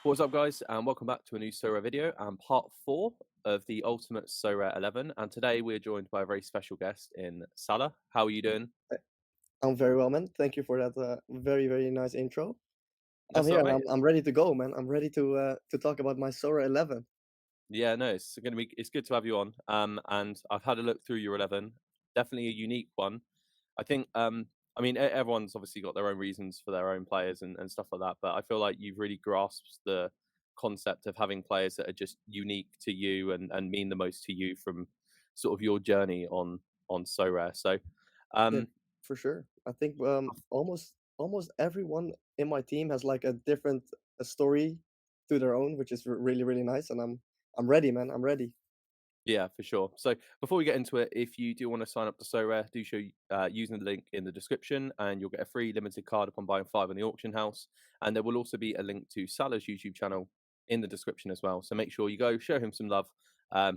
What's up, guys, and welcome back to a new Sorare video and part 4 of the Ultimate Sorare 11. And today we're joined by a very special guest in Salah. How are you doing? Uh, I'm very well, man. Thank you for that very nice intro. I'm That's all here right, and mate. I'm ready to go, man. I'm ready to talk about my Sora 11. Yeah, no, it's good to have you on. And I've had a look through your 11. Definitely a unique one. I think I mean everyone's obviously got their own reasons for their own players and stuff like that, but I feel like you've really grasped the concept of having players that are just unique to you and mean the most to you from sort of your journey on So Rare. So Yeah, um for sure. I think almost everyone in my team has like a different story to their own, which is really nice. And I'm ready, man. I'm ready. yeah, for sure. So before we get into it, if you do want to sign up to So Rare, do show using the link in the description, and you'll get a free limited card upon buying 5 on the auction house. And there will also be a link to Salah's YouTube channel in the description as well. So make sure you go show him some love.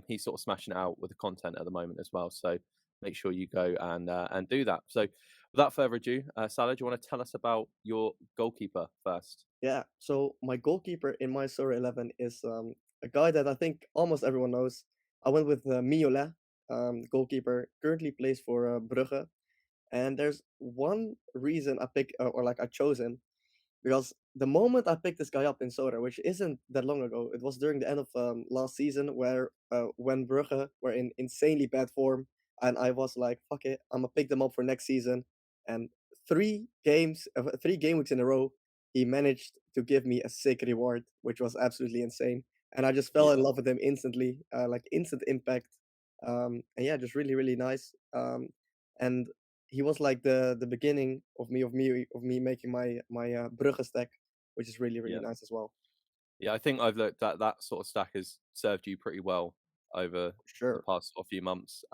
He's sort of smashing it out with the content at the moment as well. So make sure you go and do that. So without further ado, Salah, do you want to tell us about your goalkeeper first? Yeah. So my goalkeeper in my Sora 11 is a guy that I think almost everyone knows. I went with Miola, goalkeeper. Currently plays for Brugge. And there's one reason I pick or like I chose him because the moment I picked this guy up in Soda, which isn't that long ago, it was during the end of last season where when Brugge were in insanely bad form, and I was like, "Fuck it, I'm gonna pick them up for next season." And 3 game weeks in a row, he managed to give me a sick reward, which was absolutely insane. And I just fell in Yeah, love with him instantly, like instant impact. And yeah, just really nice. And he was like the beginning of me making my Brugge stack, which is really yeah. nice as well. Yeah, I think I've looked at that sort of stack has served you pretty well over For the sure. past sort of few months.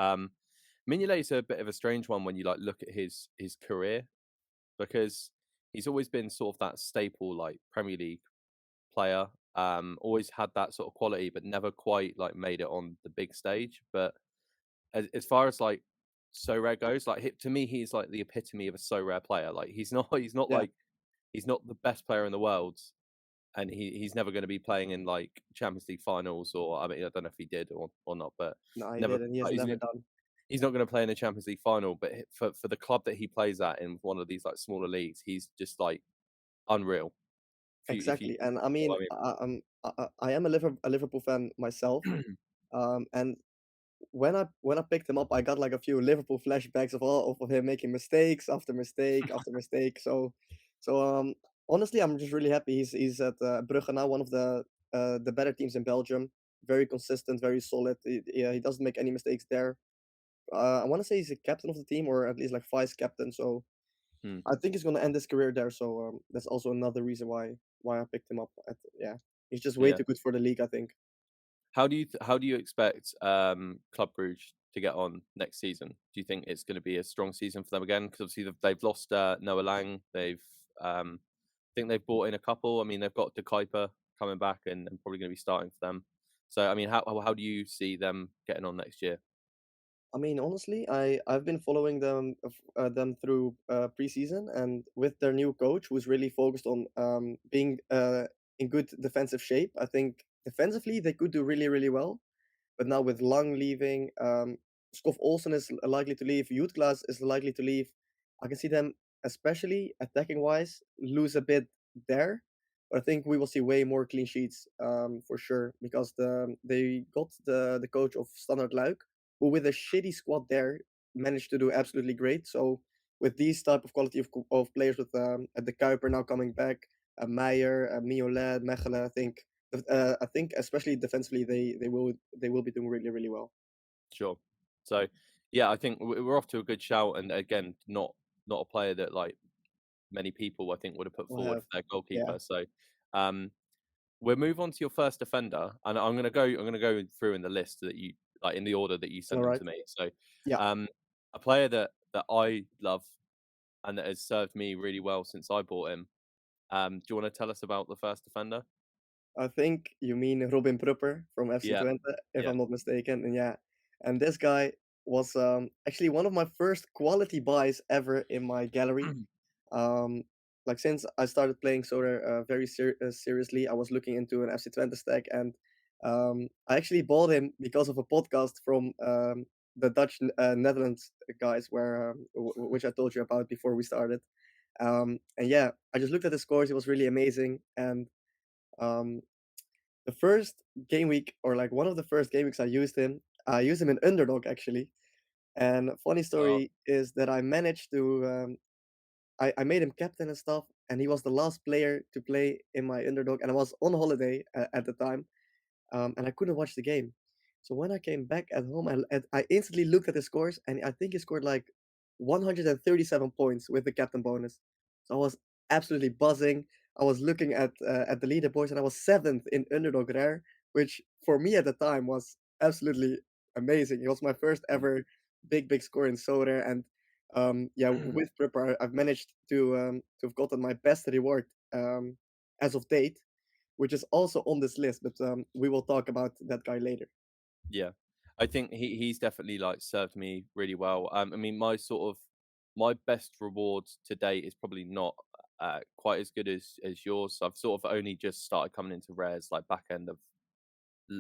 Mignolet's a bit of a strange one when you like look at his career because he's always been sort of that staple like Premier League player. Always had that sort of quality, but never quite like made it on the big stage. But as far as like so rare goes, like to me, he's like the epitome of a so rare player. Like Yeah. he's not the best player in the world, and he's never going to be playing in like Champions League finals, or I mean I don't know if he did or not, but No, he never didn't. He has he's never done. he's not going to play in a Champions League final. But for the club that he plays at in one of these like smaller leagues, he's just like unreal. If you Exactly. And I know mean, what I am a Liverpool fan myself. I mean. And when I picked him up, I got like a few Liverpool flashbacks of all of him making mistakes after mistake after mistake. So honestly, I'm just really happy he's at Brugge now, one of the better teams in Belgium. Very consistent, very solid. Yeah, he doesn't make any mistakes there. I want to say he's a captain of the team, or at least like vice captain. So Hmm. I think he's gonna end his career there. So that's also another reason why I picked him up. Yeah, he's just way Yeah. too good for the league, I think. How do you expect Club Brugge to get on next season? Do you think it's going to be a strong season for them again? Because obviously they've lost Noah Lang. I think they've brought in a couple. I mean, they've got De Kuiper coming back and probably going to be starting for them. So I mean, how do you see them getting on next year? I mean, honestly, I've been following them through preseason, and with their new coach, who's really focused on being in good defensive shape. I think defensively they could do really well. But now with Lang leaving, Skov Olsen is likely to leave, Jutglas is likely to leave. I can see them, especially attacking wise, lose a bit there. But I think we will see way more clean sheets for sure because they got the coach of Standard Luik, who with a shitty squad there managed to do absolutely great. So with these type of quality of players with the Kuiper now coming back, Meijer, Miolet, Mechelen, I think especially defensively they will be doing really well. Sure. So yeah, I think we're off to a good shout, and again, not a player that like many people I think would have put We'll forward have for their yeah. goalkeeper. So um, we'll move on to your first defender, and I'm gonna go through in the list that you like in the order that you All sent them right. to me. So Yeah. um, a player that I love and that has served me really well since I bought him. Do you want to tell us about the first defender? I think you mean Robin Prupper from FC Yeah, Twente, if yeah, I'm not mistaken. And yeah, and this guy was actually one of my first quality buys ever in my gallery. Um, like since I started playing Sorare very seriously, I was looking into an FC Twente stack, and I actually bought him because of a podcast from the Dutch Netherlands guys, where which I told you about before we started. And yeah, I just looked at the scores; it was really amazing. And um, the first game week, or like one of the first game weeks, I used him in underdog actually. And funny Oh, story is that I managed to I made him captain and stuff, and he was the last player to play in my underdog, and I was on holiday at the time, and I couldn't watch the game. So when I came back at home, I instantly looked at the scores, and I think he scored like 137 points with the captain bonus. So I was absolutely buzzing. I was looking at the leaderboards, and I was seventh in underdog rare, which for me at the time was absolutely amazing. It was my first mm. ever big score in Soda, and yeah, with Prepper, I've managed to have gotten my best reward as of date, which is also on this list, but we will talk about that guy later. Yeah. I think he's definitely, like, served me really well. I mean, my best rewards to date is probably not, quite as good as yours. I've sort of only just started coming into rares, like, back end of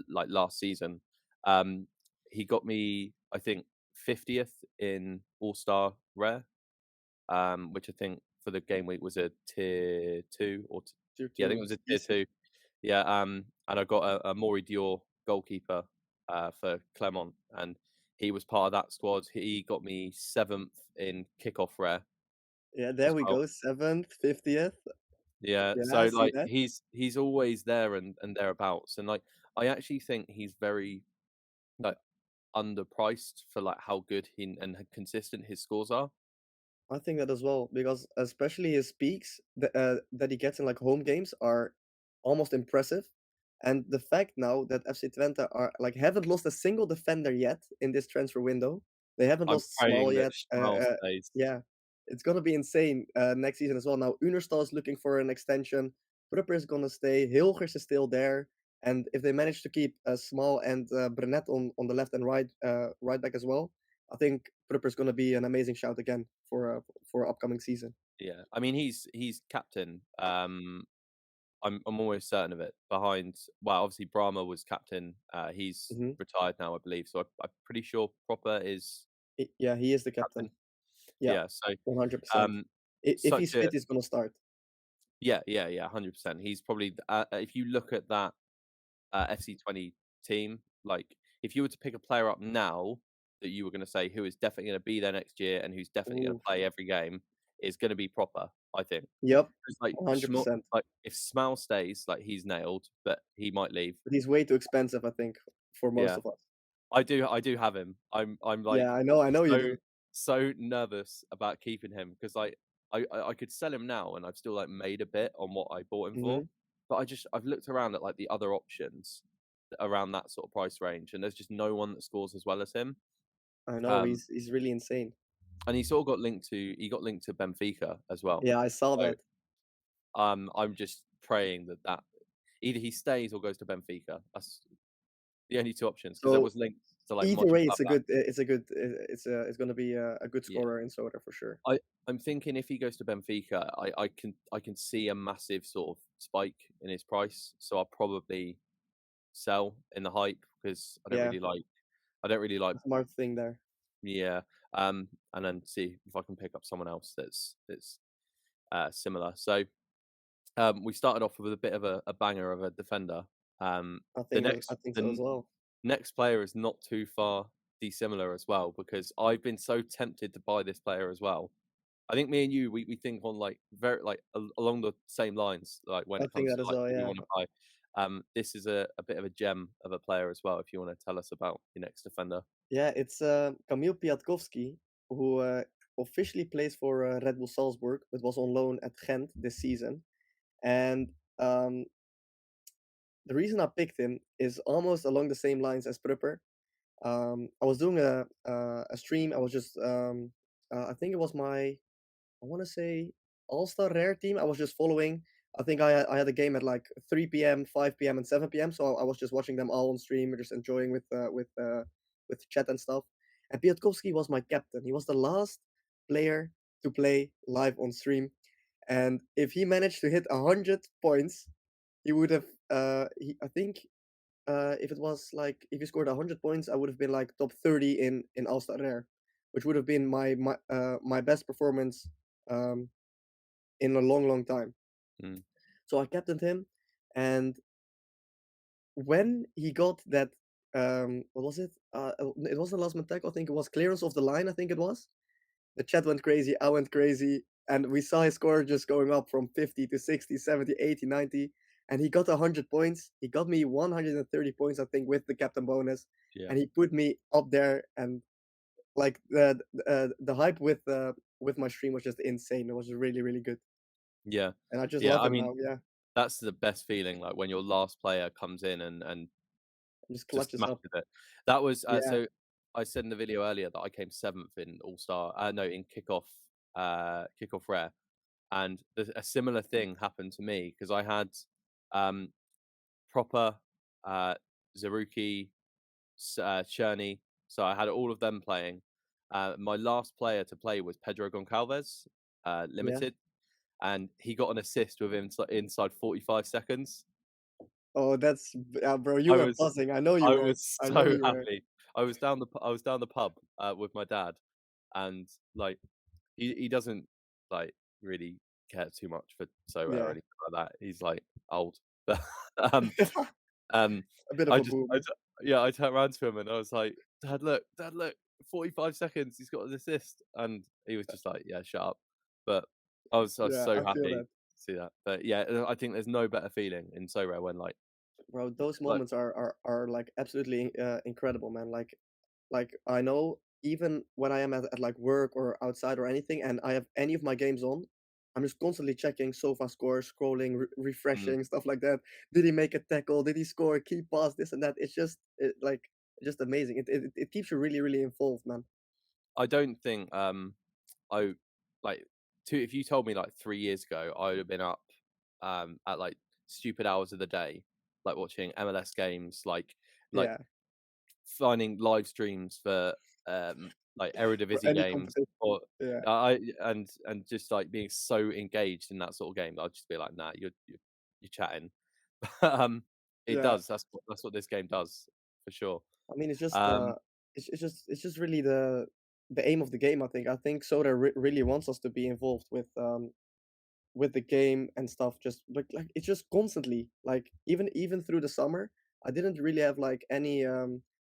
like last season. Um, he got me, I think, 50th in All Star Rare, which I think for the game week was a tier two Tier yeah, I two, think it was it's a tier decent. two. Yeah, and I got a Maury Dior goalkeeper for Clermont, and he was part of that squad. He got me seventh in kickoff rare Yeah, as there we well. go. Seventh, 50th. Yeah, Yeah, I so see like that. he's always there and thereabouts, and like I actually think he's very like underpriced for like how good he and how consistent his scores are. I think that as well, because especially his peaks that he gets in like home games are almost impressive. And the fact now that FC Twente are like haven't lost a single defender yet in this transfer window. They haven't I'm lost Small praying that yet. Schmal stays. Yeah, it's gonna be insane next season as well. Now Unerstal is looking for an extension. Prupper is gonna stay. Hilgers is still there. And if they manage to keep Small and Brenet on the left and right back as well, I think Prupper is gonna be an amazing shout again for upcoming season. Yeah, I mean he's captain. I'm almost certain of it. Behind, well, obviously Brahma was captain. He's Mhm. retired now, I believe. So I'm pretty sure Proper is Yeah, he is the captain. captain. Yeah, Yeah. So 100%. um, If he's such a fit, he's gonna start. yeah, 100%. He's probably if you look at that FC20 team, like if you were to pick a player up now that you were going to say who is definitely going to be there next year and who's definitely going to Ooh. play every game is going to be Proper. I think. Yep, 'Cause, like, Schmo 100%. like, if Smell stays, like, he's nailed, but he might leave. But he's way too expensive, I think, for most Yeah. of us. I do have him. I'm, Yeah, like, I know you so do. so nervous about keeping him because, like, I could sell him now and I've still, like, made a bit on what I bought him for, Mhm. but I've looked around at, like, the other options around that sort of price range, and there's just no one that scores as well as him. I know, Um, he's really insane. and he got linked to Benfica as well. Yeah, I saw So, that. I'm just praying that either he stays or goes to Benfica. That's the only 2 options because there So, was links to, like, either way, Mönchengladbach. it's gonna be a good Yeah. scorer in Soda for sure. I'm thinking if he goes to Benfica, I can see a massive sort of spike in his price, so I'll probably sell in the hype because Yeah, I don't really like a smart thing there. yeah, and then see if I can pick up someone else that's, similar. So, we started off with a bit of a banger of a defender. The I next think the so as well. next player is not too far dissimilar as well because I've been so tempted to buy this player as well. I think me and you, we think on like very like along the same lines, like when I it think comes that to as like well, who we yeah. want to buy. This is a bit of a gem of a player as well. If you want to tell us about your next defender, Yeah, it's Kamil Piatkowski, who officially plays for Red Bull Salzburg, but was on loan at Ghent this season. And um, the reason I picked him is almost along the same lines as Prupper. I was doing a stream. I was just I think it was my I want to say All Star Rare team. I was just following. I think I had a game at like 3 p.m., 5 p.m., and 7 p.m. So I was just watching them all on stream, just enjoying with chat and stuff. And Piatkowski was my captain. He was the last player to play live on stream, and if he managed to hit 100 points, he would have. I think if it was like if he scored 100 points, I would have been like top 30 in All Star Rare, which would have been my best performance um, in a long, long time. Mm, So I captained him, and when he got that, what was it? It wasn't last man tackle. I think it was clearance of the line. I think it was. The chat went crazy. I went crazy, and we saw his score just going up from 50 to 60, 70, 80, 90, and he got 100 points. He got me 130 points, I think, with the captain bonus, yeah, and he put me up there. And like the hype with my stream was just insane. It was really really good, yeah, and I just yeah. love I him mean, now. Yeah, that's the best feeling, like when your last player comes in and just just clutches up. smashes it. That was Yeah, so. I said in the video earlier that I came seventh in All Star. No, in kickoff rare, and a similar thing happened to me because I had um, proper uh, Zaruki, Cherney, so I had all of them playing. My last player to play was Pedro Goncalves, yeah. limited, and he got an assist within inside 45 seconds. Oh, bro. You I were was buzzing. I know you I were. was I know so you were. happy. I was down the pub, with my dad, and, like, he doesn't, like, really care too much for Sorare or Yeah, anything like that. He's, like, old. But, um um, a bit of I a just I boomer. t yeah, I turned around to him and I was like, Dad, look, 45 seconds, he's got an assist." And he was just like, "Yeah, shut up." But I was Yeah, so I feel happy that. to see that. But, yeah, I think there's no better feeling in Sorare when, Bro, those like moments are like absolutely incredible, man. Like I know even when I am at like work or outside or anything, and I have any of my games on, I'm just constantly checking sofa scores, scrolling, mm. refreshing, stuff like that. Did he make a tackle? Did he score a key pass? This and that. It's just just amazing. It keeps you really really involved, man. I don't think, I like, 2 if you told me, like, 3 years ago, I would have been up, at, like, stupid hours of the day, like, watching MLS games, like, Yeah, finding live streams for, like, for Eredivisie any games competition. or Yeah, and just, like, being so engaged in that sort of game, I'd just be like, "Nah, you're chatting." But, it yeah. does, that's what this game does, for sure. I mean, Um, it's just really the aim of the game. I think Soda really wants us to be involved with the game and stuff. Just like it's just constantly like even through the summer, I didn't really have like any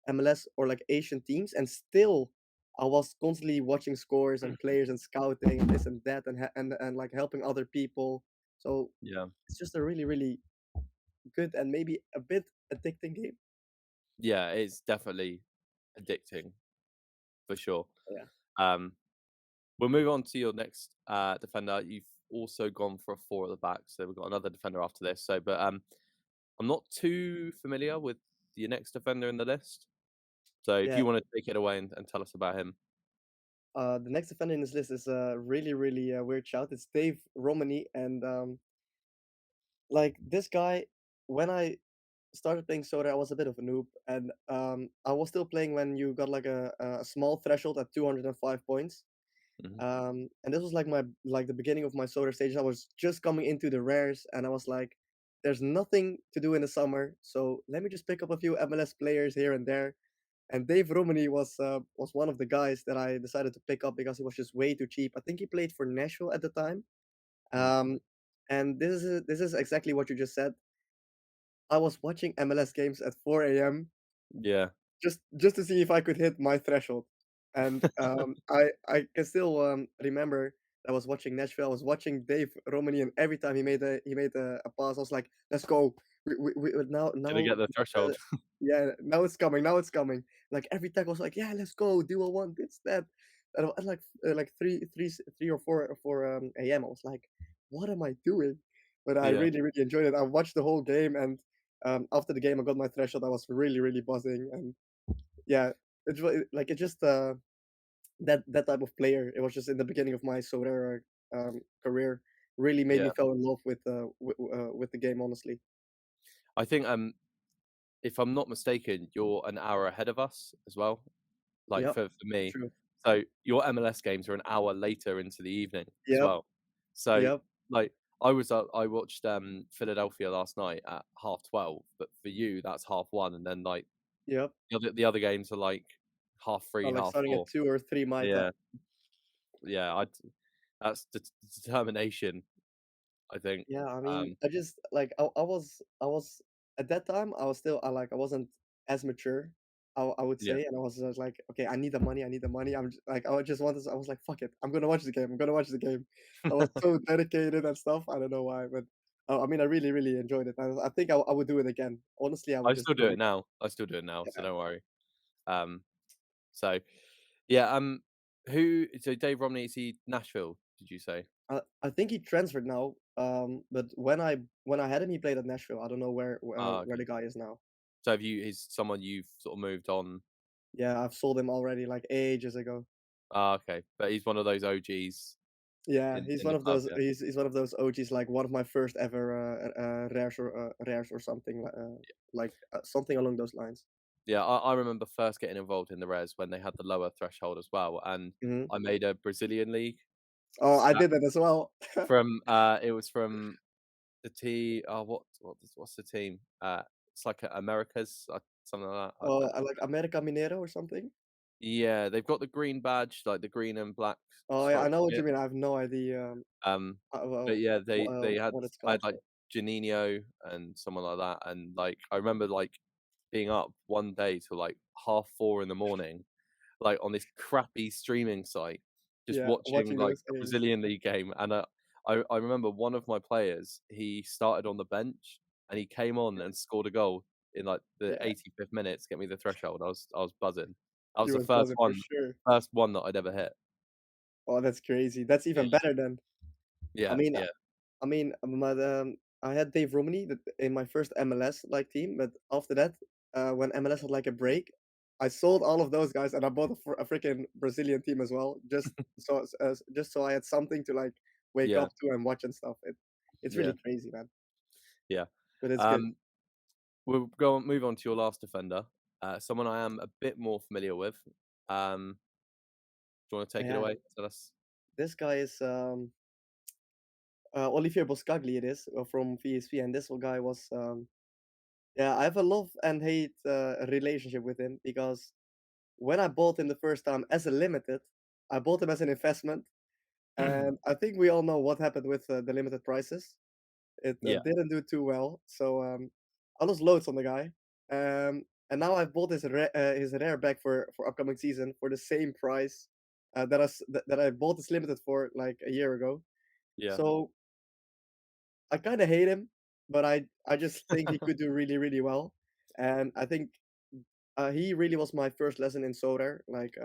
MLS or like Asian teams, and still I was constantly watching scores and players and scouting and this and that and like helping other people. So yeah. it's just a really really good and maybe a bit addicting game. Yeah, it's definitely addicting, for sure. Yeah, Um, we'll move on to your next defender. You've also gone for a four at the back, so we've got another defender after this. So, but I'm not too familiar with your next defender in the list. So, if yeah. you want to take it away and tell us about him. The next defender in this list is a really, really weird shout. It's Dave Romani, and like this guy, when I started playing Soda, I was a bit of a noob, and I was still playing when you got like a small threshold at 205 points. Hmm. And this was like the beginning of my Soda stage. I was just coming into the rares, and I was like, "There's nothing to do in the summer, so let me just pick up a few MLS players here and there." And Dave Romani was one of the guys that I decided to pick up because he was just way too cheap. I think he played for Nashville at the time. Mm. Um, and this is exactly what you just said. I was watching MLS games at 4 a.m. Yeah, just to see if I could hit my threshold. And I can still remember I was watching Nashville. I was watching Dave Romani, and every time he made a pass, I was like, "Let's go! gonna get the uh, threshold. yeah, now it's coming! Now it's coming!" Like every time I was like, "Yeah, let's go! Do a one, this that." And at like 3 or 4 a.m. I was like, "What am I doing?" But I Yeah, really really enjoyed it. I watched the whole game, and after the game, I got my threshold. I was really really buzzing, and yeah, it just that type of player. It was just in the beginning of my Sorare career. Really made me yeah. fall in love with the game. Honestly, I think if I'm not mistaken, you're an hour ahead of us as well. Like yep, for me, true. so your MLS games are an hour later into the evening as Yep, well. So yep. like, I watched, Philadelphia last night at 12:30, but for you, that's 1:30, and then, like, Yep. the other games are, like, 3:30, Like starting at 4:30. 2 or 3 my time. Yeah, yeah, that's determination, I think. Yeah, I mean, Um, I just like I was at that time I was still I wasn't as mature. I would yeah. say, and I was just like, okay, I need the money, I need the money. Like I just wanted. I was like, fuck it, I'm gonna watch the game. I'm gonna watch the game. I was so dedicated and stuff. I don't know why, but I mean, I really really enjoyed it. I think I would do it again. Honestly, I would I just still do do it it again. now. I still do it now, so Yeah. don't worry. Um, so yeah, so Dave Romney, is he Nashville, did you say? I think he transferred now. But when I had him, he played at Nashville. I don't know where Okay. the guy is now. So is someone you've sort of moved on. Yeah, I've sold him already like ages ago. Okay. But he's one of those OGs Yeah, he's in one the of club, those yeah? he's one of those OGs, like one of my first ever rares or something something along those lines. Yeah, I remember first getting involved in the res when they had the lower threshold as well, and Mhm. I made a Brazilian league Oh, I stat did that as well. it was from the what's the team? It's like Americas, something like that. I Oh, don't I like America Minero or something? Yeah, they've got the green badge, like the green and black Oh, yeah, I striped know what you kit. mean. I have no idea, But yeah, what it's I had called, like but Janino and someone like that, and like I remember like being up one day till like 4:30 in the morning, like on this crappy streaming site, just yeah, watching watching like those a games. Brazilian league game. And I remember one of my players, he started on the bench and he came on and scored a goal in like the Yeah, 85th minute to get me the threshold. I was buzzing. That was you the was buzzing for sure. first one that I'd ever hit. Oh, that's crazy. That's Yeah, even better then. I yeah, mean yeah, I mean, I had Dave Romney in my first MLS like team, but after that, when MLS had like a break, I sold all of those guys and I bought a freaking Brazilian team as well, just so I had something to like wake yeah, up to and watch and stuff. It's yeah, really crazy, man, yeah. but it's good. Um, move on to your last defender, someone I am a bit more familiar with. Do you want to take it Yeah, away? Tell us. this guy is Olivier Boscagli. It is from VSV, and this guy was yeah. I have a love and hate relationship with him because when I bought him the first time as a limited, I bought him as an investment, and I think we all know what happened with the limited prices. It Yeah, didn't do too well, so I lost loads on the guy. And now I've bought his rare back for upcoming season for the same price that I bought this limited for like a year ago. yeah, So I kind of hate him, but I just think he could do really really well, and I think he really was my first lesson in Sorare. Like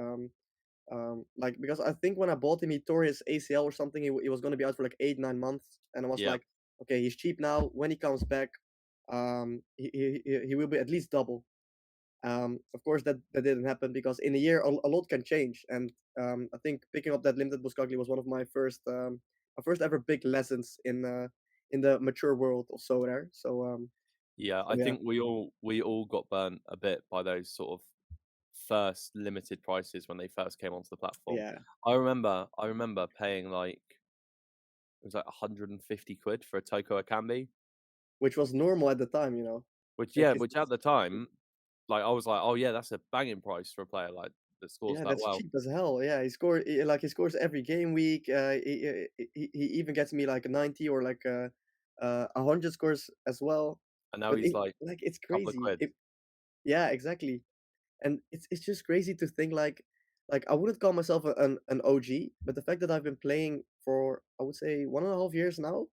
because I think when I bought him, he tore his ACL or something. He was going to be out for like 8 9 months, and I was yeah, like, okay, he's cheap now. When he comes back, he will be at least double. Of course, that didn't happen because in a year a lot can change, and I think picking up that limited Buscagli was one of my first ever big lessons in the mature world of Sorare. yeah. So I yeah, think we all got burnt a bit by those sort of first limited prices when they first came onto the platform. yeah, I remember paying like it was like 150 quid for a Toko Akambi, which was normal at the time, you know. which at the time, like I was like, oh yeah, that's a banging price for a player like that scores Yeah, that that's well. cheap as hell. Yeah, he scores every game week. He even gets me like a 90 or like 100 scores as well. And now But he's like it's a couple of crazy. quid. Yeah, exactly. And it's just crazy to think like I wouldn't call myself an OG, but the fact that I've been playing for I would say 1.5 years now,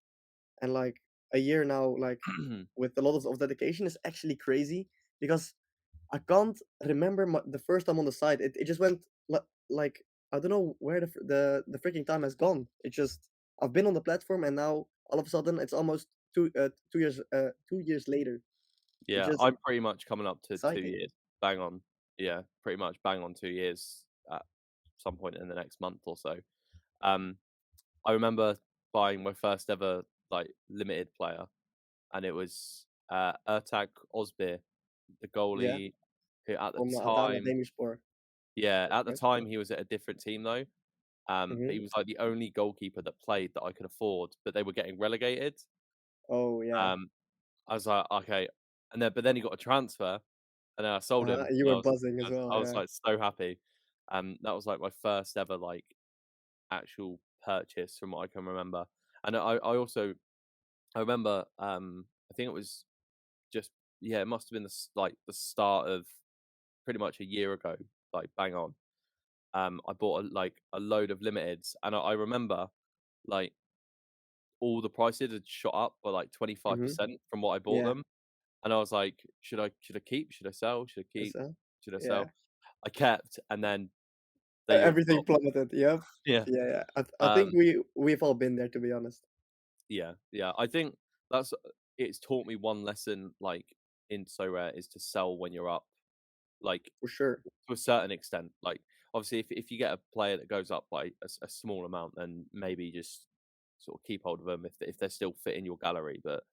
and like a year now, like with a lot of dedication is actually crazy because I can't remember the first time on the site. It just went like I don't know where the freaking time has gone. It just I've been on the platform and now all of a sudden it's almost 2 years later. It's Yeah, just I'm pretty much coming up to 2 exciting. years. Bang on. Yeah, pretty much bang on 2 years at some point in the next month or so. Um, I remember buying my first ever, like, limited player, and it was, Ertag Özbir, the Yeah, goalie who at the from Adana time Demirspor, yeah, at the right? time, he was at a different team, though, But he Mhm. was like the only goalkeeper that played that I could afford, but they were getting relegated. Oh, yeah. Um, I was like, okay, but then he got a transfer, and then I sold him, You and were buzzing as well, I was yeah. like so happy. That was like my first ever like actual purchase from what I can remember. And I also I remember I think it was just yeah, it must have been like the start of pretty much a year ago, like bang on. I bought like a load of limiteds, and I remember like all the prices had shot up by like Mhm. 25% from what I bought Yeah. them, and I was like, should I keep? Should I sell? Should I It's, keep? Should I yeah. sell? I kept, and then they have Everything got plummeted, yep. yeah. Yeah, yeah. I think Um, we've all been there, to be honest, yeah, yeah. I think that's it's taught me one lesson, like in So Rare, is to sell when you're up, like for sure. to a certain extent. Like obviously, if you get a player that goes up by a small amount, then maybe just sort of keep hold of them if they're still fit in your gallery. But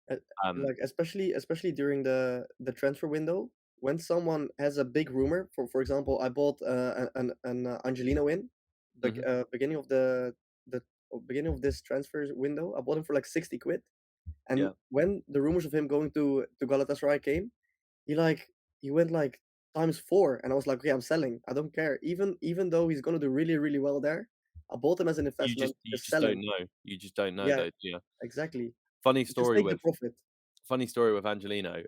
Uh, um, like, especially during the transfer window, when someone has a big rumor, for example, I bought, Angelino in mhm, beginning of the beginning of this transfer window. I bought him for, like, 60 quid, and yeah, when the rumors of him going to Galatasaray came, he, like he went, like, times 4, and I was like, "Okay, I'm selling. I don't care." Even though he's gonna do really, really well there, I bought him as an investment. you Just just sell don't him. know. You just don't know Yeah, though. Yeah. exactly. Funny Just story take the with profit. Funny story with Angelino.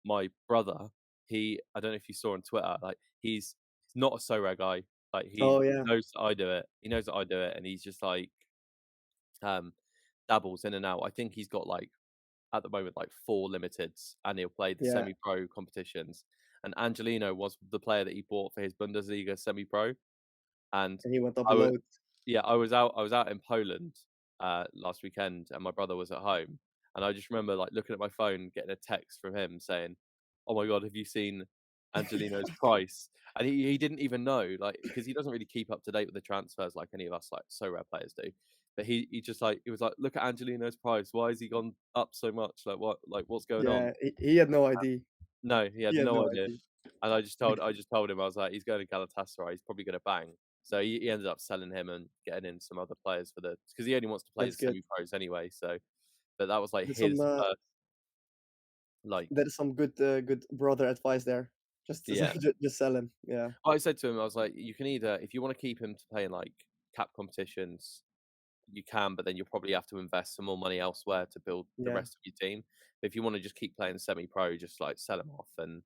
My brother, I don't know if you saw on Twitter, like he's not a so rare guy. Like Oh, he yeah. knows that I do it. He knows that I do it, and he's just like um dabbles in and out. I think he's got like at the moment like 4 limiteds, and he'll play the Yeah, semi-pro competitions. And Angelino was the player that he bought for his Bundesliga semi-pro, and and he went up a I load. yeah, I was out in Poland, last weekend, and my brother was at home, and I just remember, like, looking at my phone, getting a text from him saying, "Oh my god, have you seen Angelino's price?" And he didn't even know, like, because he doesn't really keep up to date with the transfers like any of us, like, so rare players do. But he just, like he was like, "Look at Angelino's price. Why has he gone up so much? What's going on?" Yeah, he had no idea. No, he He had had no no idea. idea. And Bec I just told him, I was like, "He's going to Galatasaray, he's probably gonna bang." So he ended up selling him and getting in some other players for because he only wants to play That's the good. semi-pros anyway, so but that was, like, That's some, his first, like that is some good brother advice there. Just yeah. just sell him. Yeah, I said to him, I was like, "You can either if you wanna keep him to play in, like, cap competitions, you can, but then you'll probably have to invest some more money elsewhere to build the yeah, rest of your team. But if you wanna just keep playing semi-pro, just, like, sell him off and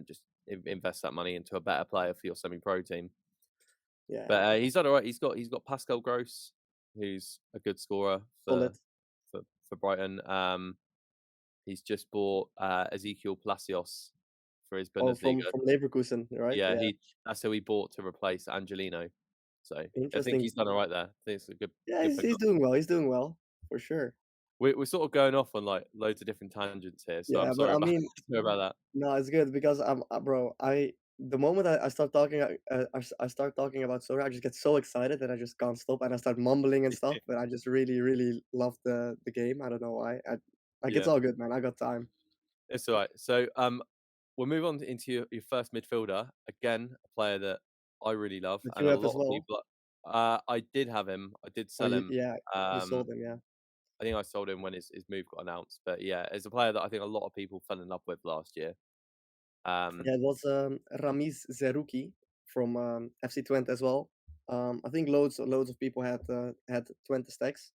just invest that money into a better player for your semi-pro team." yeah. But, he's done alright. He's got Pascal Gross, who's a good scorer Solid. for for Brighton. He's just bought, Ezekiel Palacios for his Oh, Bundesliga. from Leverkusen, right? Yeah, Yeah. that's who he bought to replace Angelino. So, I think Interesting. he's done alright there. I think it's a Yeah, good he's pickup. doing well. He's doing well, for sure. We're sort of going off on, like, loads of different tangents here, so I'm Yeah, but sorry I about mean, sorry about that. no, it's good because bro, the moment I start talking, I start talking about Sora, I just get so excited that I just can't stop, and I start mumbling and stuff. But I just really, really love the game. I don't know why. Like, it's Yeah, all good, man. I got time. it's alright. So, we'll move on into your first midfielder. Again, a player that I really love, But and you a have as lot of well. people I did have him. I did Oh, sell him. yeah, you Um, sold him, yeah. I think I sold him when his move got announced, but yeah, it's a player that I think a lot of people fell in love with last year. Um, Yeah, it was Ramiz Zerouki from FC Twente as well. I think loads of people had Twente stacks,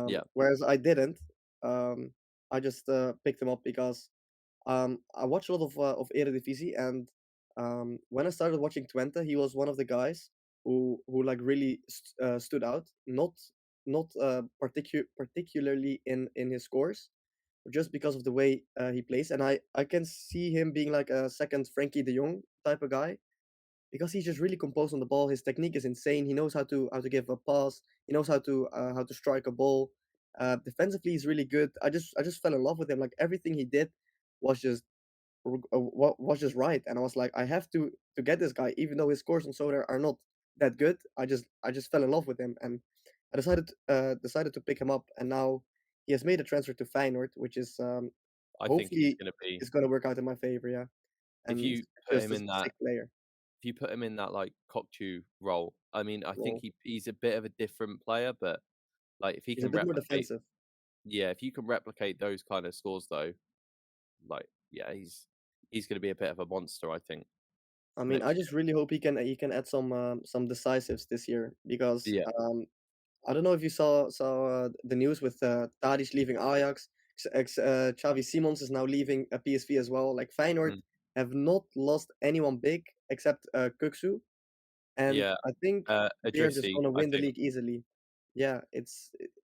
yeah, whereas I didn't. I just picked him up because I watch a lot of Eredivisie, and when I started watching Twente, he was one of the guys who like really stood out. Not particularly in his scores, but just because of the way he plays, and I can see him being like a second Frankie De Jong type of guy because he's just really composed on the ball. His technique is insane. He knows how to give a pass. He knows how to strike a ball. Defensively, he's really good. I just fell in love with him. Like, everything he did was just was just right, and I was like, I have to get this guy, even though his scores on Soda are not that good. I just fell in love with him, and I decided to pick him up, and now he has made a transfer to Feyenoord, which is I think he's hopefully gonna be is gonna work out in my favor. Yeah, if and he's you put just him a in that sick player. if you put him in that like Cockchu role, I mean, I think role. he's a bit of a different player, but, like, if he He's a can bit more replicate defensive. yeah, if you can replicate those kind of scores though, like, yeah, he's gonna be a bit of a monster, I think, I mean, I next just really hope he can add some decisives this year because year. I don't know if you saw the news with Tadic leaving Ajax. Xavi Simons is now leaving PSV as well. Like Yeah. Feyenoord Mm. have not lost anyone big except Kuksu, and Yeah, I think they're just Idrissi, gonna I win the think. league easily. Yeah,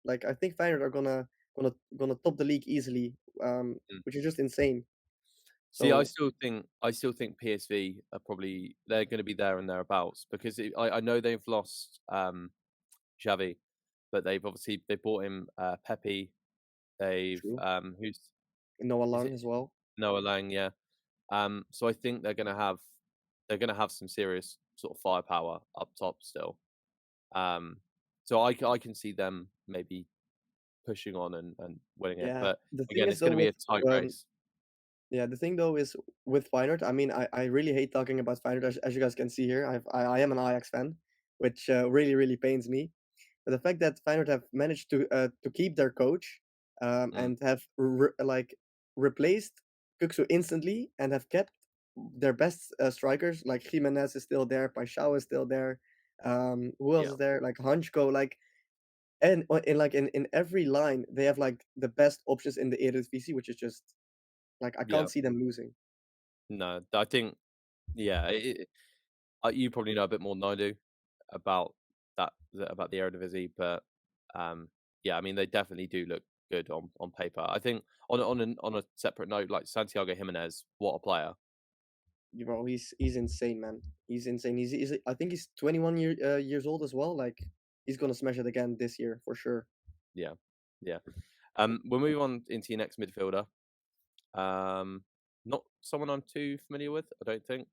like I think Feyenoord are gonna top the league easily, Mm. which is just insane. See, So I still think PSV are probably they're gonna be there and thereabouts because I know they've lost, Xavi, but they bought him, Pepe, they've, true. who's Noah is Lang it as well. Noah Lang, yeah. So I think they're gonna have some serious sort of firepower up top still. Um, so I can see them maybe pushing on and winning it, Yeah, but the thing again, is it's though gonna be with a tight um, race. yeah, the thing though is with Feyenoord, I mean, I really hate talking about Feyenoord as you guys can see here. I am an Ajax fan, which really pains me. But the fact that Feyenoord have managed to keep their coach Mm, and have replaced Kuksu instantly and have kept their best strikers like Jimenez is still there, Paixão is still there. Who else yeah, is there? Like Hanchko, like and in every line they have like the best options in the Eredivisie, which is just like I yeah. can't see them losing. No, I think yeah, you probably know a bit more than I do about about the Eredivisie, but, um, yeah, I mean, they definitely do look good on paper. I think on a separate note, like Santiago Jimenez, what a player. You know, he's insane, man. He's insane. He's I think he's years old as well. Like he's gonna smash it again this year for sure. Yeah, yeah. We'll move on into your next midfielder. Um, not someone I'm too familiar with, I don't think.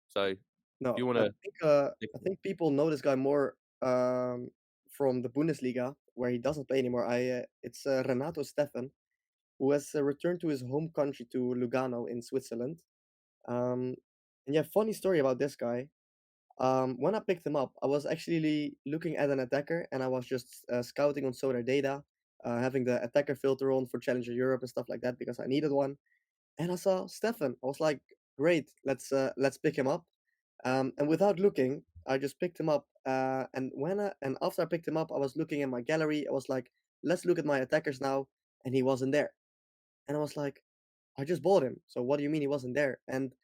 So if No, you wanna I think people know this guy more from the Bundesliga where he doesn't play anymore. I It's Renato Steffen who has returned to his home country to Lugano in Switzerland. Um, and yeah, funny story about this guy. When I picked him up, I was actually looking at an attacker, and I was just scouting on Solar Data, having the attacker filter on for Challenger Europe and stuff like that because I needed one. And I saw Stefan. I was like, "Great, let's pick him up." And without looking, I just picked him up. And after I picked him up, I was looking in my gallery. I was like, "Let's look at my attackers now," and he wasn't there. And I was like, "I just bought him. So what do you mean he wasn't there?" And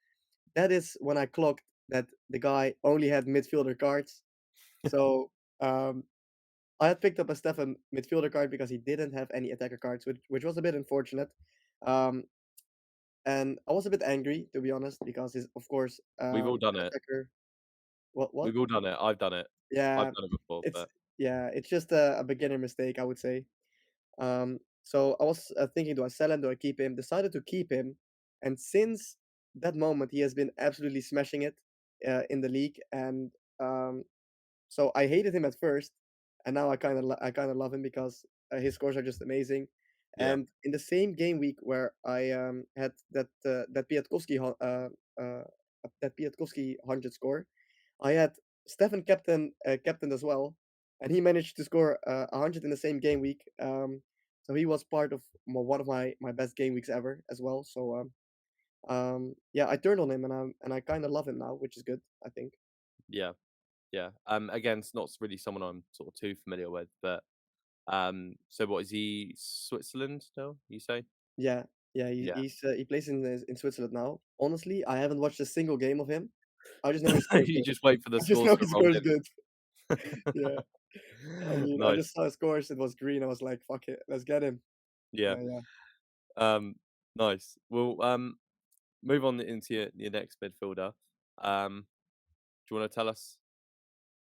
that is when I clocked that the guy only had midfielder cards. So um, I had picked up a Stefan midfielder card because he didn't have any attacker cards, which was a bit unfortunate. Um, and I was a bit angry to be honest because he's of course we've all done an it. attacker. What? We've all done it. I've done it. I've Yeah, done it before, it's but yeah, it's just a beginner mistake, I would say. So I was thinking, do I sell him? Do I keep him? Decided to keep him, and since that moment, he has been absolutely smashing it in the league. And um, so I hated him at first, and now I kind of love him because his scores are just amazing. yeah, And in the same game week where I had that uh, that Piatkowski 100 score, I had Stefan captain as well, and he managed to score 100 in the same game week. So he was part of one of my best game weeks ever as well. So yeah, I turned on him, and I kind of love him now, which is good, I think. yeah, yeah. Again, it's not really someone I'm sort of too familiar with, but so what is he? Switzerland still? You say? Yeah, yeah, Yeah. he plays in Switzerland now. Honestly, I haven't watched a single game of him. I just know he scores You good. just wait for the I just scores know to he roll scores in. good. Yeah, I mean, I just Nice. saw his scores. It was green. I was like, "Fuck it, let's get him." Yeah. Yeah, Um, nice. Well, move on into your next midfielder. Do you want to tell us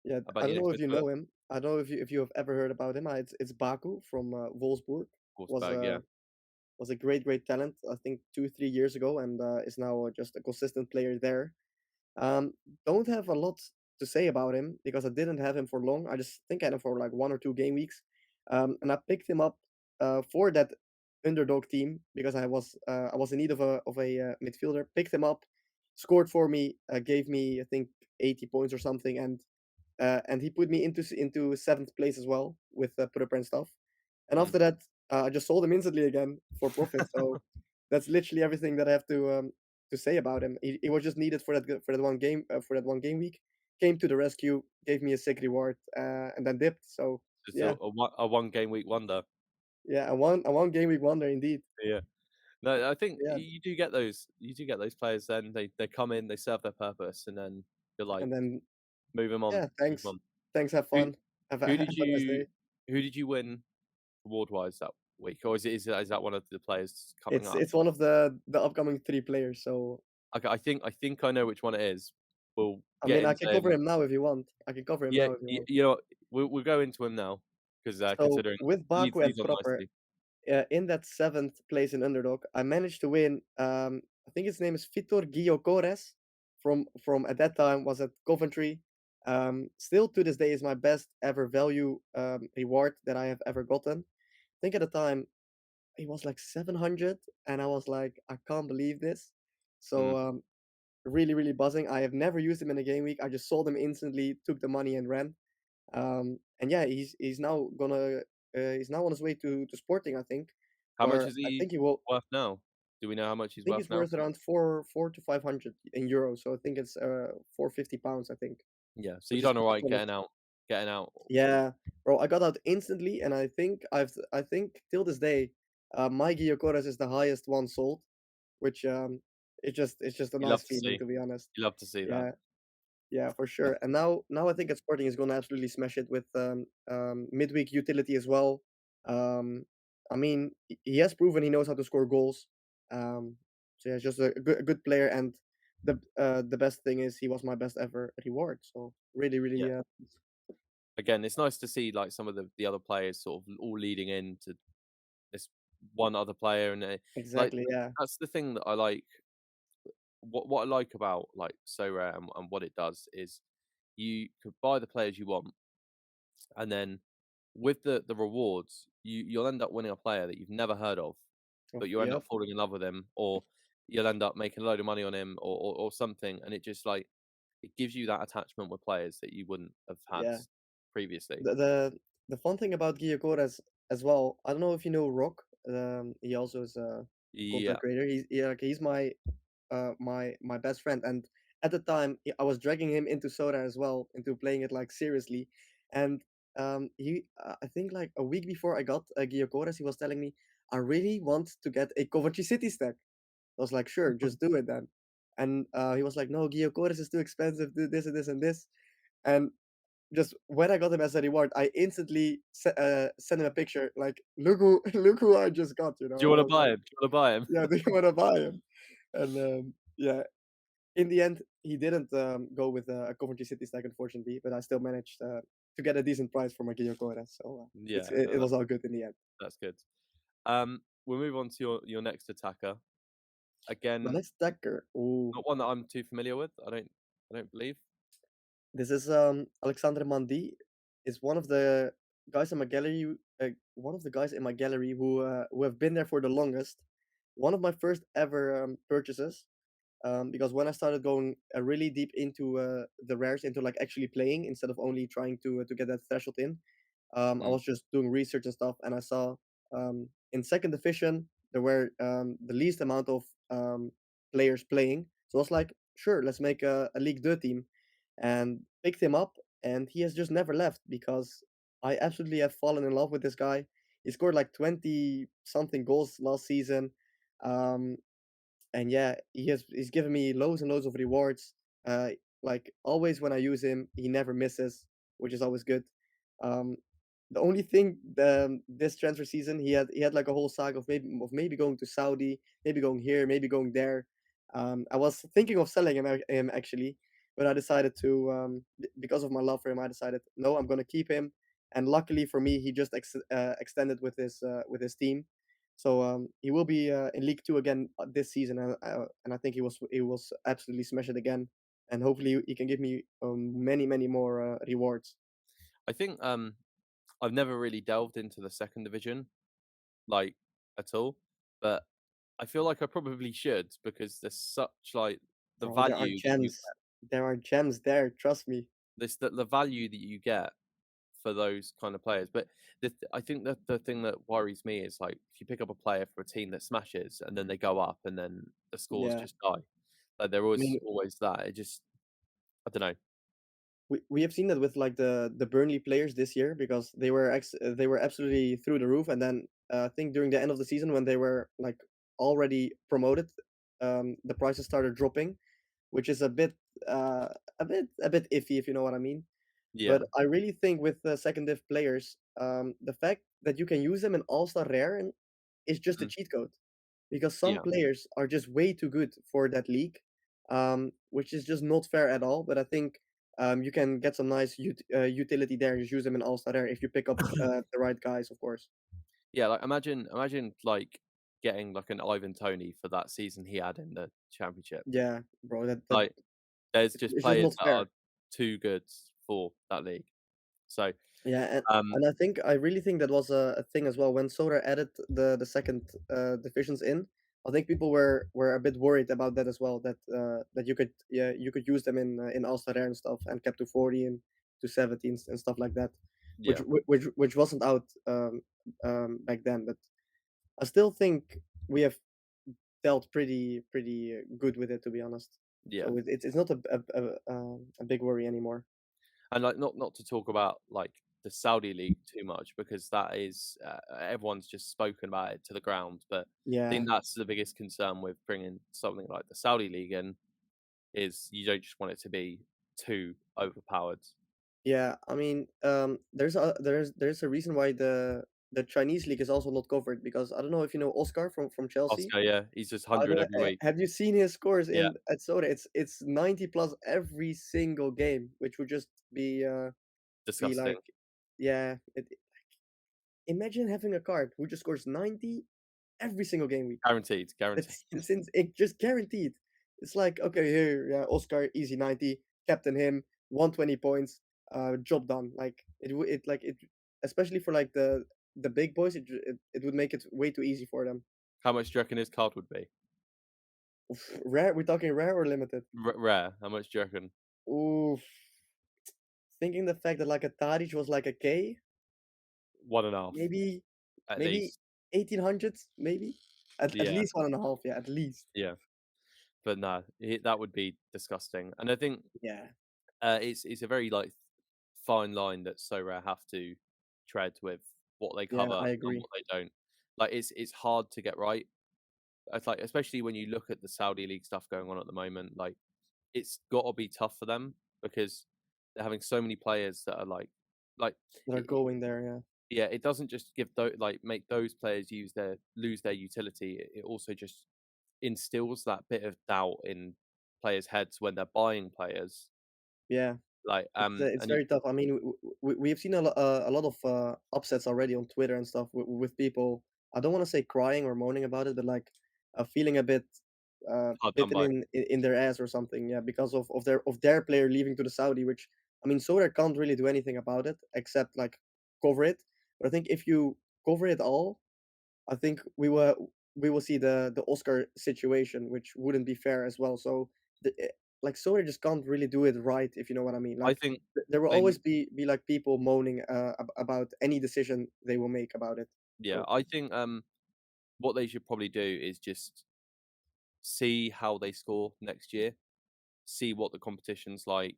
yeah. about I don't your know next if you midfielder? know him. I don't know if you have ever heard about him. It's Baku from Wolfsburg. Was Forsberg, yeah. a was a great talent. I think 2 3 years ago, and is now just a consistent player there. Um, don't have a lot to say about him because I didn't have him for long. I just think I had him for like 1 or 2 game weeks, and I picked him up for that underdog team because I was in need of a midfielder. Picked him up, scored for me, gave me I think 80 points or something, and and he put me into seventh place as well with put up and stuff. And Mm. after that, I just sold him instantly again for profit. So that's literally everything that I have to say about him. He was just needed for for that one game for that one game week. Came to the rescue, gave me a sick reward, and then dipped. So Just yeah, a one game week wonder. yeah, I won game week wonder indeed. Yeah. No, I think Yeah, you do get those players then they come in, they serve their purpose, and then you're like, and then move 'em on, yeah, move 'em thanks, on. thanks, have Who fun, who have did a nice you day. who did you win reward-wise that week? Or is that one of the players coming up? It's one of the upcoming three players. So Okay, I think I know which one it is. We'll I get mean, I into can cover him. him now if you want. I can cover him Yeah, now if you want. you know what? We'll go into him now 'cause, So considering with Baku and he's on Proper, nicely. in that seventh place in underdog, I managed to win. I think his name is Vitor Gyökeres from at that time was at Coventry. Still to this day is my best ever value reward that I have ever gotten. I think at the time he was like 700, and I was like, I can't believe this. Mm. So really really buzzing. I have never used him in a game week. I just sold him instantly, took the money and ran. And yeah, he's now on his way to Sporting, I think, How much where is I he think he will. worth now? Do we know how much he's I think worth he's now? worth around four to 500 in euros. So I think it's 450 pounds. I think, Yeah, so you which is done quite alright on the getting out. yeah, bro. I got out instantly, and I think till this day, my Gyökeres is the highest one sold, which it's just a You nice love to feeling, see. to be honest. You love to see that. Yeah, yeah, for sure. And now I think at Sporting is gonna absolutely smash it with midweek utility as well. Um, I mean, he has proven he knows how to score goals. So yeah, just a good player, and the best thing is he was my best ever reward. So really, Yeah. really, Again, it's nice to see, like, some of the other players sort of all leading into this one other player, and, like, exactly, yeah, that's the thing that I like. What I like about, like, So Rare and what it does is you could buy the players you want, and then with the rewards, you'll end up winning a player that you've never heard of, but you end up yep, falling in love with him, or you'll end up making a load of money on him, or something, and it just, like, it gives you that attachment with players that you wouldn't have had yeah. previously. The fun thing about Gyökeres as well. I don't know if you know Rock. He also is a content Yeah. creator. He's my my best friend, and at the time I was dragging him into Soda as well, into playing it like seriously. And he I think like a week before I got Gyökeres, he was telling me I really want to get a Coventry City stack. I was like, sure, just do it then. And he was like, no, Gyökeres is too expensive. Do this and this and this. And just when I got him as a reward, I instantly sent him a picture like, look who I just got. You know, Do you I wanna was buy like, him? Do you wanna buy him? yeah, do you want to buy him? And yeah, in the end, he didn't go with a Coventry City stack, unfortunately, but I still managed to get a decent price for my Gyökeres, so Yeah, it no, was all good in the end. that's good. We'll move on to your next attacker. My Again, next stacker, ooh, not one that I'm too familiar with, I don't believe. this is Alexandre Mandi. Is one of the guys in my gallery. One of the guys in my gallery who have been there for the longest. One of my first ever purchases. Because when I started going really deep into the rares, into like actually playing instead of only trying to get that threshold in, I Mm, was just doing research and stuff, and I saw in second division there were the least amount of players playing. So I was like, sure, let's make a League 2 team, and picked him up, and he has just never left because I absolutely have fallen in love with this guy. He scored like 20 something goals last season. Um, and yeah, he's given me loads and loads of rewards. Uh, like always when I use him, he never misses, which is always good. Um, the only thing this transfer season he had like a whole saga of maybe going to Saudi, maybe going here, maybe going there. I was thinking of selling him actually, but I decided to because of my love for him, I decided no, I'm gonna keep him. And luckily for me, he just extended with his team, so he will be in League Two again this season, and I think he will absolutely smash it again, and hopefully he can give me many more rewards. I think, I've never really delved into the 2nd division, like, at all, but I feel like I probably should because there's such, like, the Bro, value that you there are gems there. Trust me. this the value that you get for those kind of players. But I think that the thing that worries me is like if you pick up a player for a team that smashes and then they go up and then the scores Yeah, just die. Like they're I mean, always that. It just I don't know. we have seen that with like the Burnley players this year because they were absolutely through the roof, and then I think during the end of the season when they were like already promoted, the prices started dropping, which is uh, a bit iffy if you know what I mean. But Yeah. I really think with the second div players, the fact that you can use them in All Star Rare and is just a Mhm. cheat code, because some Yeah. players are just way too good for that league, which is just not fair at all. But I think you can get some nice utility there and just use them in All Star Rare if you pick up the right guys, of course. Yeah, like imagine like getting like an Ivan Tony for that season he had in the championship. Yeah, bro, that Like there's just it's just players not that are fair. too good for that league. So Yeah, um and I really think that was a thing as well when Soda added the second divisions in. I think people were a bit worried about that as well. That that you could you could use them in All Star Rare and stuff and kept to 40 and to 17 and stuff like that, yeah, which wasn't out back then. But I still think we have dealt pretty good with it, to be honest. yeah. So it's not a big worry anymore. And like not to talk about like the Saudi league too much because that is everyone's just spoken about it to the ground. But I Yeah. think that's the biggest concern with bringing something like the Saudi league in is you don't just want it to be too overpowered. Yeah, I mean, there's a reason why the Chinese league is also not covered because I don't know if you know Oscar from Chelsea. Oscar, yeah, he's just I 100 don't, every week. have you seen his scores Yeah, in at Soda? It's 90 plus every single game, which would just be disgusting. like, yeah. Imagine having a card who just scores 90 every single game week. Guaranteed, guaranteed. It's since it just guaranteed. It's like, okay, here, yeah, Oscar, easy 90, captain him, 120 points, job done. Like it like it, especially for like the big boys, it would make it way too easy for them. How much do you reckon his card would be? Rare, we're talking rare or limited? Rare. How much do you reckon? Ooh, thinking the fact that like a Tadic was like a K, One and a half, maybe at maybe least. 1800s, maybe at Yeah, least one and a half, yeah, at least. yeah. But no, that would be disgusting. And I think Yeah, it's a very like fine line that so rare have to tread with what they yeah, cover I and agree. what they don't. Like it's hard to get right. It's like especially when you look at the Saudi league stuff going on at the moment. Like it's got to be tough for them because they're having so many players that are like They're it, going there, yeah. yeah, it doesn't just give like make those players lose their utility. It also just instills that bit of doubt in players' heads when they're buying players. Yeah. Like It's and you very tough. I mean, we have seen a lot of upsets already on Twitter and stuff with people. I don't want to say crying or moaning about it, but like feeling a bit hard done bitten by. in their ass or something. Yeah, because of their player leaving to the Saudi, which I mean, Soder can't really do anything about it except like cover it. But I think if you cover it all, I think we will see the Oscar situation, which wouldn't be fair as well. So, like Sony just can't really do it right, if you know what I mean. I Like think there will they always be like people moaning about any decision they will make about it. yeah, So I think what they should probably do is just see how they score next year, see what the competition's like,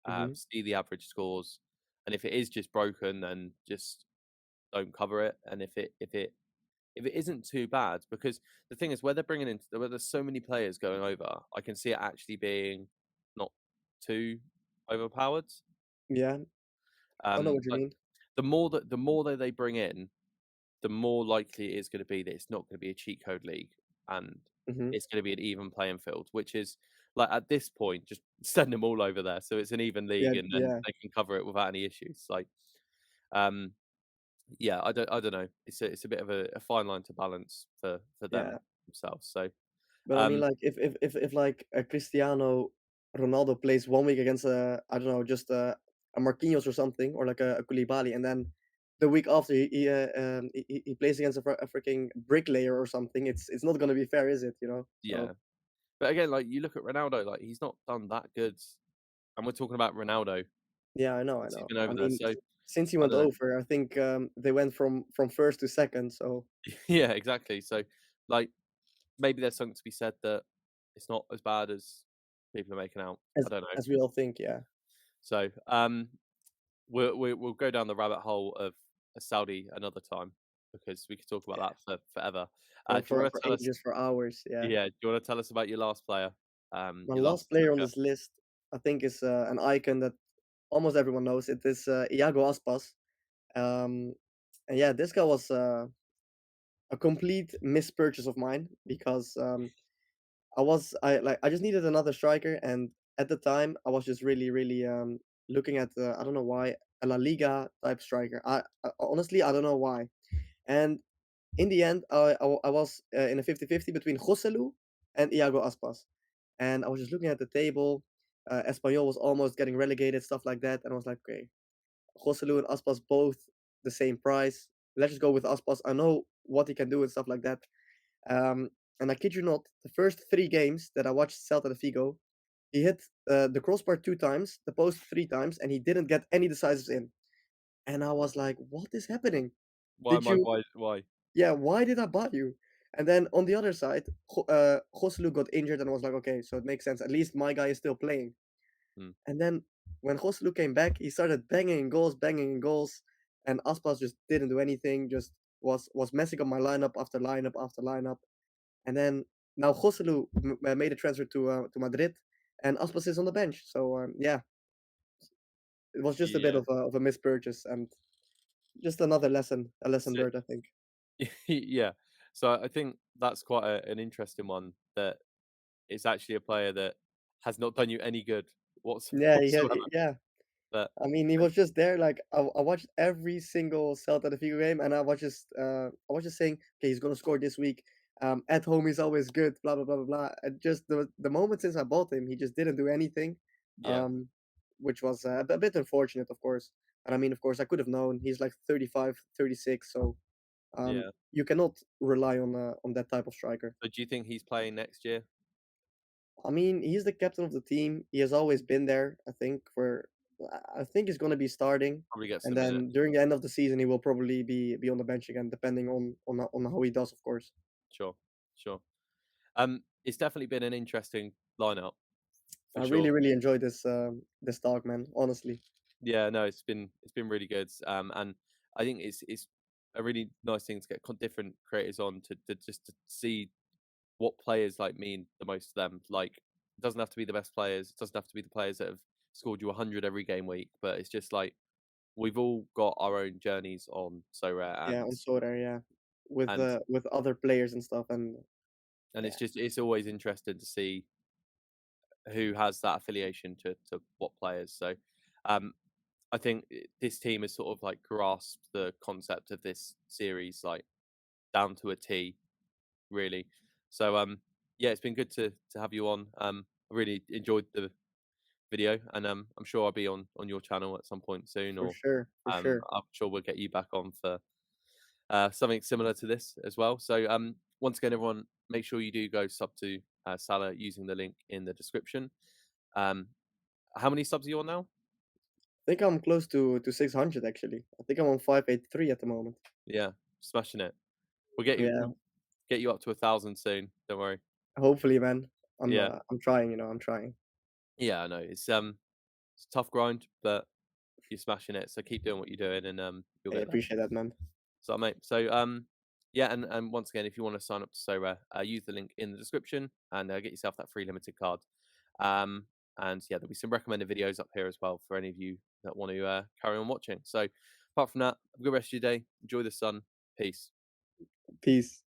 mhm. see the average scores, and if it is just broken, then just don't cover it. And if it isn't too bad, because the thing is, where they're bringing in, where there's so many players going over, I can see it actually being not too overpowered. Yeah, I know what you Like mean. the more that they bring in, the more likely it is going to be that it's not going to be a cheat code league and Hmm. it's going to be an even playing field, which is like at this point, just send them all over there so it's an even Yeah, league and then yeah, they can cover it without any issues. Like, um, yeah, I don't know. It's a bit of a fine line to balance for them yeah. themselves. So, But I mean, um, like, if like a Cristiano Ronaldo plays 1 week against a I don't know, just a Marquinhos or something, or like a Koulibaly, and then the week after he plays against a freaking bricklayer or something, it's not gonna be fair, is it? You know? yeah, So but again, like you look at Ronaldo, like he's not done that good, and we're talking about Ronaldo. Yeah, I know, I since he's know. been I over there. mean, So since he I went don't know. over, I think they went from first to second. So Yeah, exactly. So like maybe there's something to be said that it's not as bad as people are making out. I don't know. as we all think, yeah. So we'll go down the rabbit hole of Saudi another time because we could talk about Yeah. that for forever. For Do you want for to tell us? ages, for hours, yeah. Yeah, do you want to tell us about your last player? My Your last last player on striker? this list, I think, is an icon that almost everyone knows. It is Iago Aspas. Um, and yeah, this guy was a complete mispurchase of mine because I just needed another striker, and at the time I was just really looking at I don't know why, a La Liga type striker. Honestly, I don't know why. And in the end, I was in a 50-50 between Joselu and Iago Aspas. And I was just looking at the table. Espanyol was almost getting relegated, stuff like that. And I was like, okay, Joselu and Aspas both the same price. Let's just go with Aspas. I know what he can do and stuff like that. Um, and I kid you not, the first 3 games that I watched Celta de Vigo, he hit the crossbar 2 times, the post 3 times, and he didn't get any decisives in. And I was like, what is happening? Why Did am I? you Why? Yeah, why did I buy you? And then on the other side, Joselu got injured and I was like, okay, so it makes sense. At least my guy is still playing. Hmm, And then when Joselu came back, he started banging in goals, and Aspas just didn't do anything, just was messing up my lineup after lineup after lineup. And then now Joselu made a transfer to Madrid, and Aspas is on the bench. So yeah, it was just a bit yeah. of a mispurchase and just another a lesson So learned, I think. yeah. So I think that's quite an interesting one. That it's actually a player that has not done you any good Yeah, whatsoever. yeah. But I mean, he was just there. Like I watched every single Celta de Vigo game, and I was just saying, okay, he's gonna score this week. At home, he's always good. Blah blah blah blah blah. And just the moment since I bought him, he just didn't do anything, yeah, um, which was a bit unfortunate, of course. And I mean, of course, I could have known. He's like 35, 36, so yeah. you cannot rely on that type of striker. So do you think he's playing next year? I mean, he's the captain of the team. He has always been there. I think he's going to be starting, Probably get and some minutes. then during the end of the season, he will probably be on the bench again, depending on how he does, of course. Sure, sure. It's definitely been an interesting lineup for I sure. really enjoyed this talk, man. Honestly, Yeah, no, it's been really good. And I think it's a really nice thing to get different creators on to just to see what players like mean the most to them. Like, it doesn't have to be the best players. It doesn't have to be the players that have scored you 100 every game week. But it's just like we've all got our own journeys on So Rare, yeah, on Sorare, yeah, and with other players and stuff, and it's yeah, just it's always interesting to see who has that affiliation to what players. So, um, I think this team has sort of like grasped the concept of this series like down to a T, really. So, yeah, it's been good to have you on. I really enjoyed the video, and I'm sure I'll be on your channel at some point soon, for or sure, for sure. I'm sure we'll get you back on for something similar to this as well. So, once again, everyone, make sure you do go sub to Salah using the link in the description. Um, how many subs are you on now? I think I'm close to 600 actually. I think I'm on 583 at the moment. Yeah, smashing it. We'll get you. Yeah, We'll get you up to 1,000 soon. Don't worry. hopefully, man. Yeah, I'm trying. I'm trying. yeah. I know it's a tough grind, but you're smashing it. So keep doing what you're doing, and you'll I get there. appreciate that, man. So, mate. So, yeah, and once again, if you want to sign up to SoRare, use the link in the description and get yourself that free limited card. Um, and yeah, there'll be some recommended videos up here as well for any of you that want to carry on watching. So, apart from that, have a good rest of your day. Enjoy the sun. Peace. Peace.